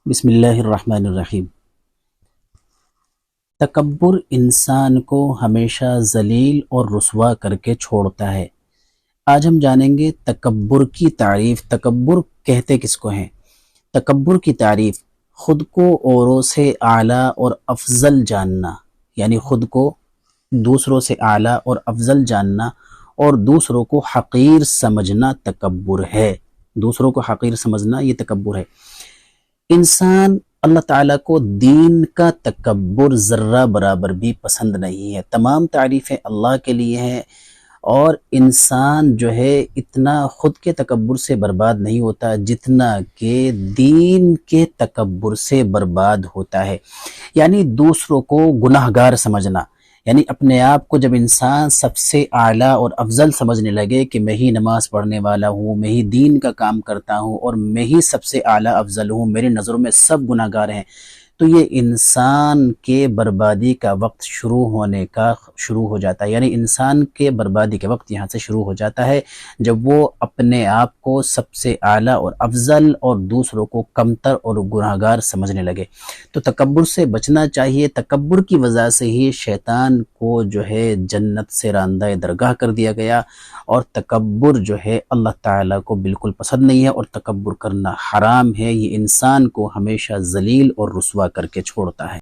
بسم اللہ الرحمن الرحیم۔ تکبر انسان کو ہمیشہ ذلیل اور رسوا کر کے چھوڑتا ہے۔ آج ہم جانیں گے تکبر کی تعریف۔ تکبر کہتے کس کو ہیں؟ تکبر کی تعریف خود کو اوروں سے اعلیٰ اور افضل جاننا، یعنی خود کو دوسروں سے اعلیٰ اور افضل جاننا اور دوسروں کو حقیر سمجھنا تکبر ہے۔ دوسروں کو حقیر سمجھنا یہ تکبر ہے۔ انسان اللہ تعالیٰ کو دین کا تکبر ذرہ برابر بھی پسند نہیں ہے۔ تمام تعریفیں اللہ کے لیے ہیں، اور انسان جو ہے اتنا خود کے تکبر سے برباد نہیں ہوتا جتنا کہ دین کے تکبر سے برباد ہوتا ہے، یعنی دوسروں کو گناہ گار سمجھنا۔ یعنی اپنے آپ کو جب انسان سب سے اعلیٰ اور افضل سمجھنے لگے کہ میں ہی نماز پڑھنے والا ہوں، میں ہی دین کا کام کرتا ہوں اور میں ہی سب سے اعلیٰ افضل ہوں، میری نظروں میں سب گناہ گار ہیں، تو یہ انسان کے بربادی کا وقت شروع ہو جاتا ہے۔ یعنی انسان کے بربادی کے وقت یہاں سے شروع ہو جاتا ہے جب وہ اپنے آپ کو سب سے اعلیٰ اور افضل اور دوسروں کو کمتر اور گناہ گار سمجھنے لگے۔ تو تکبر سے بچنا چاہیے۔ تکبر کی وجہ سے ہی شیطان کو جو ہے جنت سے راندہ درگاہ کر دیا گیا، اور تکبر جو ہے اللہ تعالیٰ کو بالکل پسند نہیں ہے، اور تکبر کرنا حرام ہے۔ یہ انسان کو ہمیشہ ذلیل اور رسوا کر کے چھوڑتا ہے۔